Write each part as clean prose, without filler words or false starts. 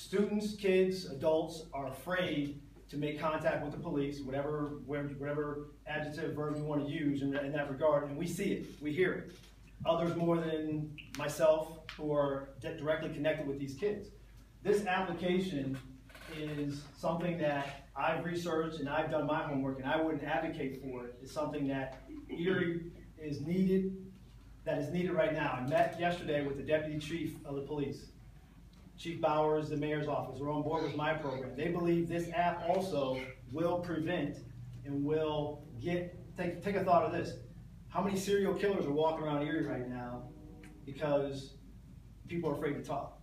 students, kids, adults are afraid to make contact with the police, whatever adjective, verb you want to use in that regard, and we see it, we hear it. Others more than myself who are directly connected with these kids. This application is something that I've researched and I've done my homework, and I wouldn't advocate for it. It's something that Erie is needed, that is needed right now. I met yesterday with the deputy chief of the police. Chief Bowers, the mayor's office, are on board with my program. They believe this app also will prevent and will take a thought of this. How many serial killers are walking around Erie right now because people are afraid to talk?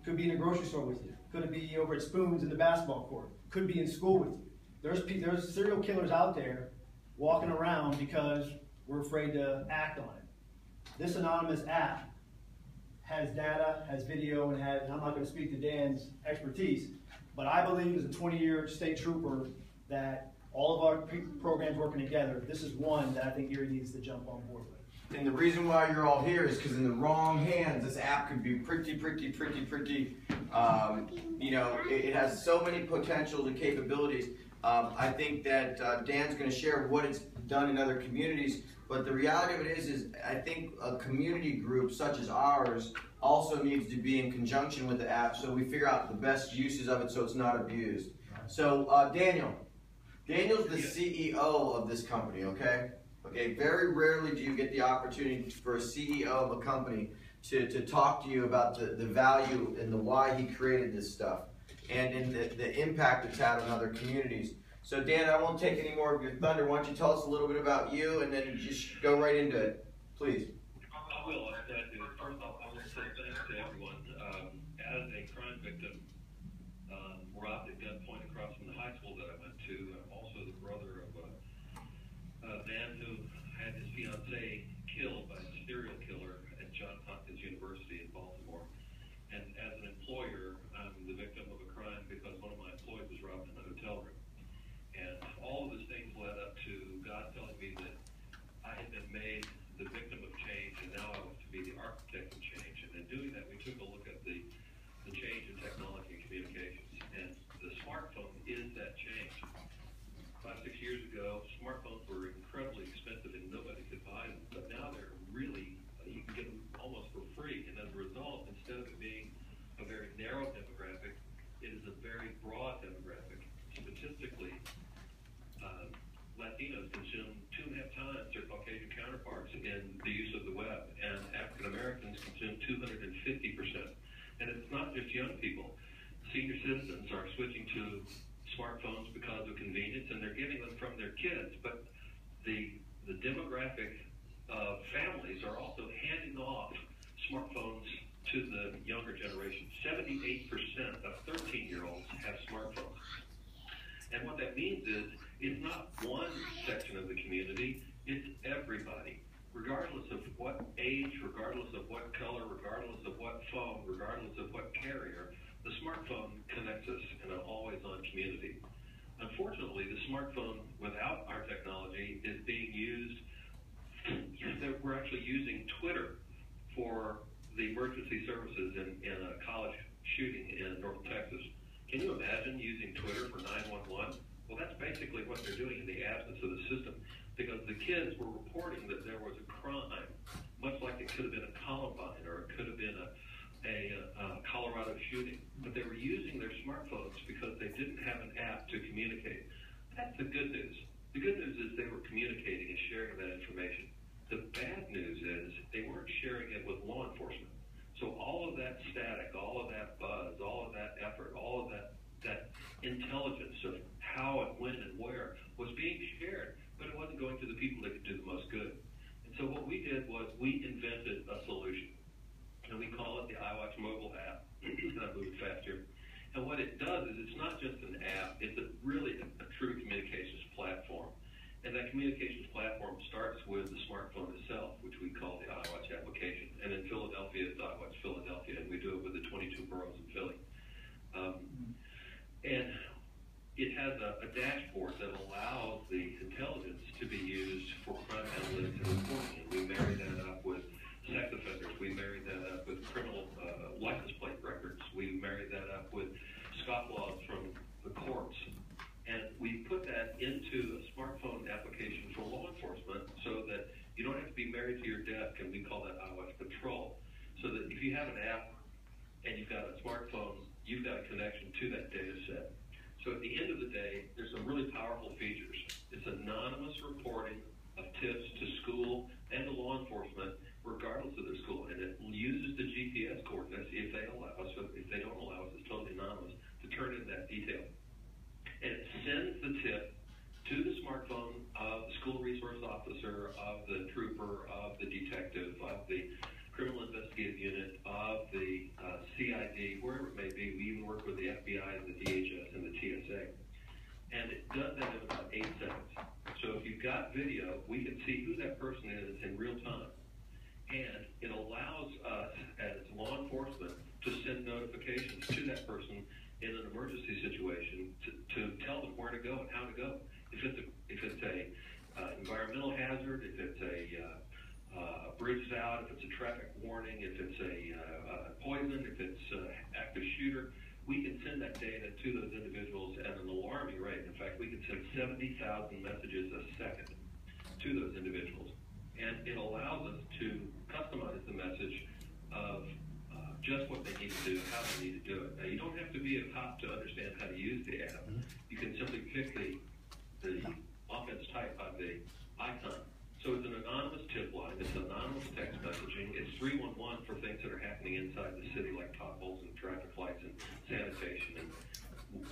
Could be in a grocery store with you. Could it be over at Spoons in the basketball court? Could be in school with you. There's serial killers out there walking around because we're afraid to act on it. This anonymous app has data, has video, and I'm not going to speak to Dan's expertise, but I believe as a 20-year state trooper that all of our programs working together, this is one that I think Erie needs to jump on board with. And the reason why you're all here is because in the wrong hands, this app could be pretty, you know, it has so many potentials and capabilities. I think that Dan's going to share what it's done in other communities, but the reality of it is I think a community group such as ours also needs to be in conjunction with the app so we figure out the best uses of it so it's not abused. So Daniel's the CEO of this company, okay? Okay, very rarely do you get the opportunity for a CEO of a company to talk to you about the value and the why he created this stuff and in the impact it's had on other communities. So Dan, I won't take any more of your thunder. Why don't you tell us a little bit about you and then just go right into it, please. I will. First off, I want to say thanks to everyone. As a crime victim, robbed at gunpoint across from the high school that I went to, I'm also the brother of a man who had his fiancée killed by a serial killer at Johns Hopkins University in Baltimore. And as an employer, I'm the victim of a crime because one of my employees was robbed in a hotel room. And all of those things led up to God telling me that I had been made the victim of change, and now I was to be the architect of change. And in doing that, we took a look at the change in technology and communications. And the smartphone is that change. 5, 6 years ago, smartphones were incredibly expensive and nobody could buy them. But now they're really, you can get them almost for free. And as a result, instead of it being a very narrow demographic, it is a very broad demographic. Statistically, Latinos consume 2.5 times their Caucasian counterparts in the use of the web, and African Americans consume 250%. And it's not just young people. Senior citizens are switching to smartphones because of convenience, and they're getting them from their kids. But the demographic of families are also handing off smartphones to the younger generation. 78% of 13-year-olds have smartphones. And what that means is, it's not one section of the community, it's everybody. Regardless of what age, regardless of what color, regardless of what phone, regardless of what carrier, the smartphone connects us in an always-on community. Unfortunately, the smartphone without our technology is being used, we're actually using Twitter for the emergency services in a college shooting in North Texas. Can you imagine using Twitter for 911? Well, that's basically what they're doing in the absence of the system, because the kids were reporting that there was a crime, much like it could have been a Columbine or it could have been a Colorado shooting, but they were using their smartphones because they didn't have an app to communicate. That's the good news. The good news is they were communicating and sharing that information. The bad news is they weren't sharing it with law enforcement. So all of that static, all of that buzz, all of that effort, all of that intelligence of how and when and where was being shared, but it wasn't going to the people that could do the most good. And so what we did was we invented a solution, and we call it the iWatch mobile app. I'm moving fast here. And what it does is it's not just an app, it's really a true communications platform. And that communications platform starts with the smartphone itself, which we call the iWatch application. And in Philadelphia, it's iWatch Philadelphia, and we do it with the 22 boroughs in Philly. And it has a dashboard that allows the intelligence to be used for crime analytics and reporting. And we marry that up with sex offenders. We marry that up with criminal license plate records. We marry that up scofflaws from the courts. And we put that into a smartphone application for law enforcement so that you don't have to be married to your desk, and we call that iOS Patrol. So that if you have an app and you've got a smartphone, you've got a connection to that data set. So at the end of the day, there's some really powerful features. It's anonymous reporting of tips to school and to law enforcement, regardless of their school. And it uses the GPS coordinates, if they allow us. So if they don't allow us, it's totally anonymous, to turn in that detail. And it sends the tip to the smartphone of the school resource officer, of the trooper, of the detective, of the criminal investigative unit, of the CID, wherever it may be. We even work with the FBI and the DHS and the TSA. And it does that in about 8 seconds. So if you've got video, we can see who that person is in real time. And it allows us, as law enforcement, to send notifications to that person in an emergency situation to tell them where to go and how to go. If it's a environmental hazard, if it's a bridge out, if it's a traffic warning, if it's a poison, if it's an active shooter, we can send that data to those individuals at an alarming rate. In fact, we can send 70,000 messages a second to those individuals. And it allows us to customize the message of just what they need to do, how they need to do it. Now, you don't have to be a cop to understand how to use the app. You can simply pick the offense type of the icon. So it's an anonymous tip line. It's anonymous text messaging. It's 311 for things that are happening inside the city, like potholes and traffic lights and sanitation and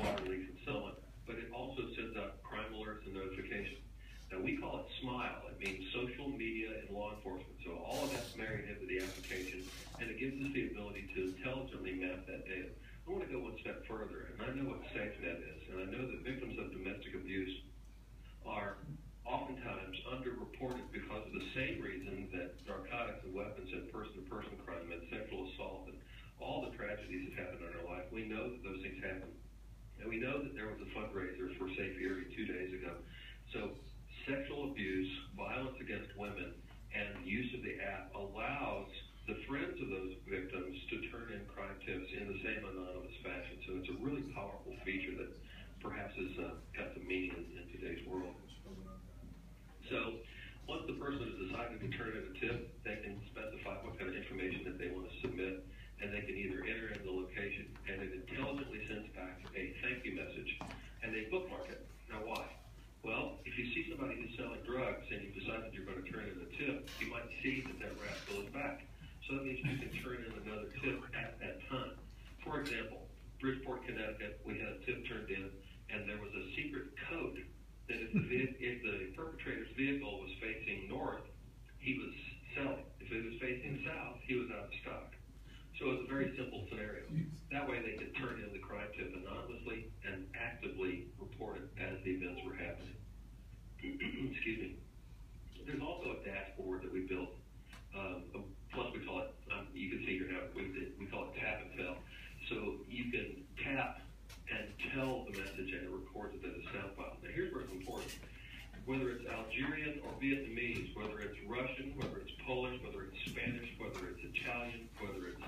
water leaks and so on. But it also sends out crime alerts and notifications. Now, we call it SMILE. It means social media and law enforcement. So all of that's married into the application, and it gives us the ability to intelligently map that data. I want to go one step further, and I know what SafeNet is, and I know that victims of domestic abuse are oftentimes underreported because of the same reason that narcotics and weapons and person-to-person crime and sexual assault and all the tragedies that happen in our life. We know that those things happen. And we know that there was a fundraiser for Safe Erie 2 days ago. So sexual abuse, violence against women, and the use of the app allows the friends of those victims to turn in crime tips in the same anonymous fashion. So it's a really powerful feature that perhaps has got some meaning in today's world. So once the person has decided to turn in a tip, they can specify what kind of information that they want to submit, and they can either enter in the location, and it intelligently sends back a thank you message, and they bookmark it. Now why? Well, if you see somebody who's selling drugs and you've decided you're going to turn in a tip, you might see that that rascal is back. So that means you can turn in another tip at that time. For example, Bridgeport, Connecticut, we had a tip turned in, and there was a secret code that if the perpetrator's vehicle was facing north, he was selling. If it was facing south, he was out of stock. So it's a very simple scenario. That way they could turn in the crime tip anonymously and actively report it as the events were happening. Excuse me. There's also a dashboard that we built. Plus we call it, you can see here now, we call it tap and tell. So you can tap and tell the message, and it records it as a sound file. Now here's where it's important. Whether it's Algerian or Vietnamese, whether it's Russian, whether it's Polish, whether it's Spanish, whether it's Italian, whether it's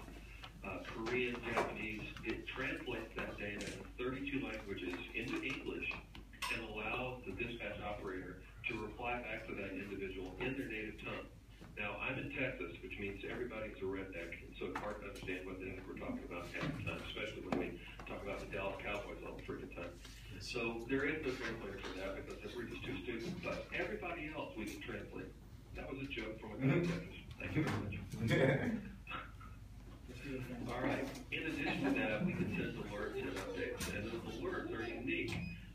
Korean, Japanese, it translates that data in 32 languages into English and allows the dispatch operator to reply back to that individual in their native tongue. Now, I'm in Texas, which means everybody's a redneck, and so it's hard to understand what the heck we're talking about half the time, especially when we talk about the Dallas Cowboys all the freaking time. So there is no translator for that because we're just too stupid, but everybody else we can translate. That was a joke from a guy in Texas. Thank you very much. All right. In addition to that, we can send alerts and updates, and those alerts are unique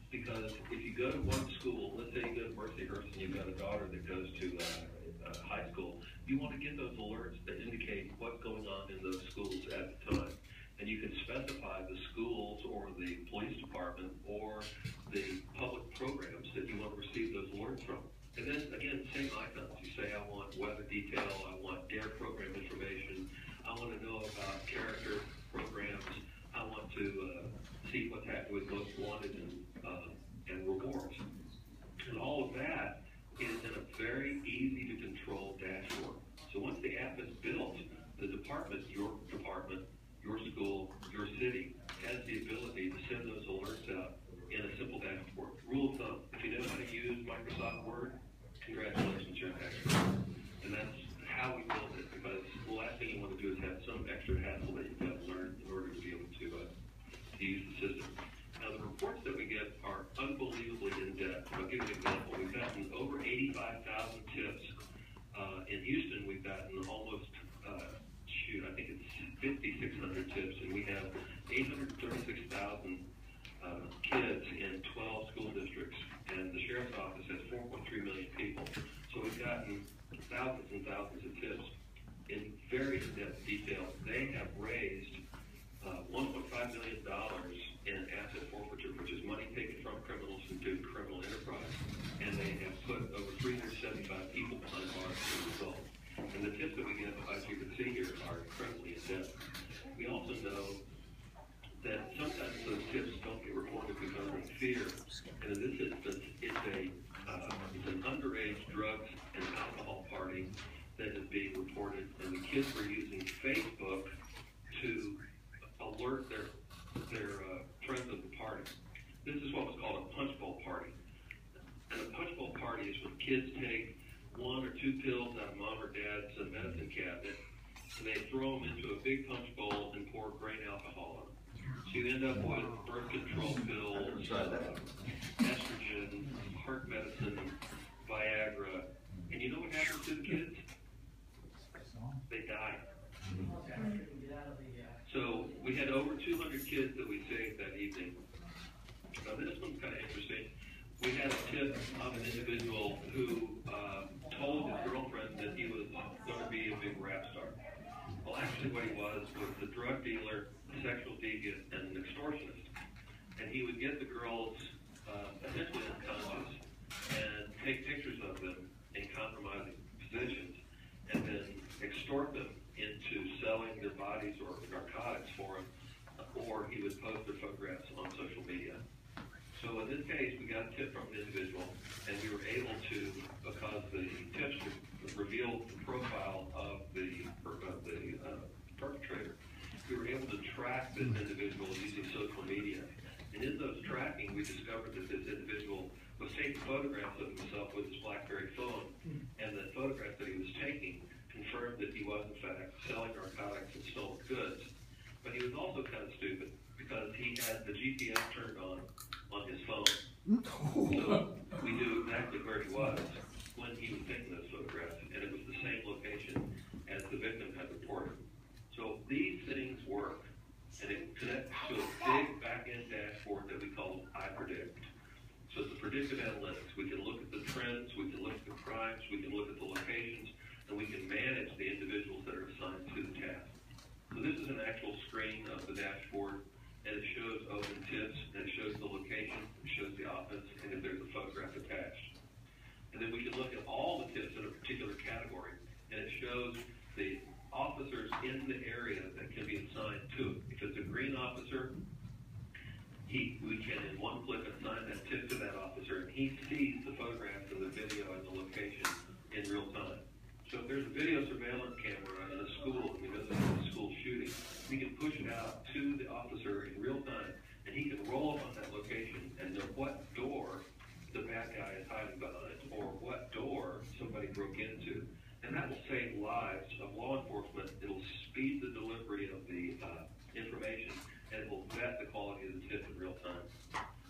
because if you go to one school, let's say you go to Mercyhurst and you've got a daughter that goes to high school, you want to get those alerts that indicate what's going on in those schools at the time. And you can specify the schools or the police department or the public programs that you want to receive those alerts from. And then, again, same icons. You say, I want weather detail, I want DARE program information, I want to know about character programs, I want to see what's happening with most wanted and rewards. And all of that is in a very easy to control dashboard. So once the app is built, the department, your school, your city, has the ability to use the system. Now, the reports that we get are unbelievably in-depth. I'll give you an example. We've gotten over 85,000 tips. In Houston, we've gotten almost, I think it's 5,600 tips, and we have 836,000 kids in 12 school districts, and the Sheriff's Office has 4.3 million people. So we've gotten thousands and thousands of tips in very in-depth detail. They have raised $1.5 million in asset forfeiture, which is money taken from criminals into criminal enterprise, and they have put over 375 people behind bars as a result. And the tips that we get, as you can see here, are incredibly in-depth. We also know that sometimes those tips don't get reported because of fear. And in this instance, it's an underage drugs and alcohol party that is being reported, and the kids were using Facebook to alert their friends of the party. This is what was called a punch bowl party. And a punch bowl party is when kids take 1 or 2 pills out of mom or dad's medicine cabinet, and they throw them into a big punch bowl and pour grain alcohol on them. So you end up with birth control pills, estrogen, heart medicine, Viagra, and you know what happens to the kids? They die. So we had over 200 kids that we saved that evening. Now this one's kind of interesting. We had a tip of an individual who told his girlfriend that he was going to be a big rap star. Well, actually what he was a drug dealer, a sexual deviant, and an extortionist. And he would get the girls essentially unconscious and take pictures of them in compromising positions and then extort them into selling their bodies or narcotics for them, or he would post their photographs on social media. So in this case, we got a tip from an individual, and we were able to, because the tips revealed the profile of the perpetrator, we were able to track this individual using social media. And in those tracking, we discovered that this individual was taking photographs of himself with his BlackBerry phone, and the photograph that he was taking confirmed that he was, in fact, selling narcotics and stolen goods. But he was also kind of stupid, because he had the GPS turned on his phone. So we knew exactly where he was when he was taking those photographs, and it was the same location as the victim had reported. So these things work, and it connects to a big back-end dashboard that we call iPredict. So it's a predictive analytics. We can look at the trends, we can look at the crimes, we can look at the locations, and we can manage the individuals that are assigned to the task. So this is an actual screen of the dashboard, and it shows open tips, and it shows the location, it shows the offense, and if there's a photograph attached. And then we can look at all the tips in a particular category, and it shows the officers in the area that can be assigned to it. If it's a green officer, we can in one click assign that tip to that officer, and he sees the photographs and the video and the location in real time. So if there's a video surveillance camera in a school, and we know there's a school shooting, we can push it out to the officer in real time, and he can roll up on that location and know what door the bad guy is hiding behind, or what door somebody broke into. And that will save lives of law enforcement. It'll speed the delivery of the information, and it will vet the quality of the tip in real time.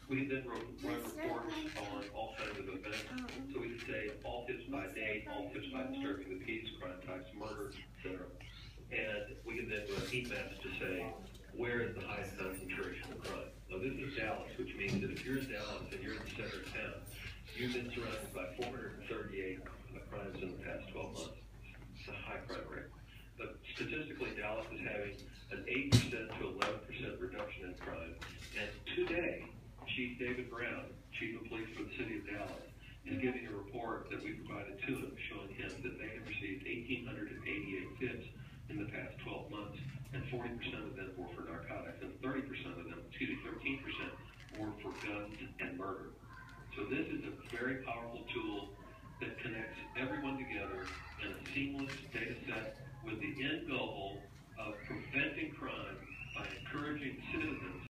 We then run reports on all kinds of events. So we can say all tips by date, all tips by disturbing the peace, crime types, murder, etc. And we can then run heat maps to say where is the highest concentration of crime. Now this is Dallas, which means that if you're in Dallas and you're in the center of town, you've been surrounded by 438 crimes in the past 12 months. It's a high crime rate. But statistically, Dallas is having an 8% to 11% reduction in crime. And today, Chief David Brown, Chief of Police for the City of Dallas, is giving a report that we provided to him showing him that they have received 1,888 tips in the past 12 months, and 40% of them were for narcotics, and 13% were for guns and murder. So this is a very powerful tool that connects everyone together in a seamless data set with the end goal of preventing crime by encouraging citizens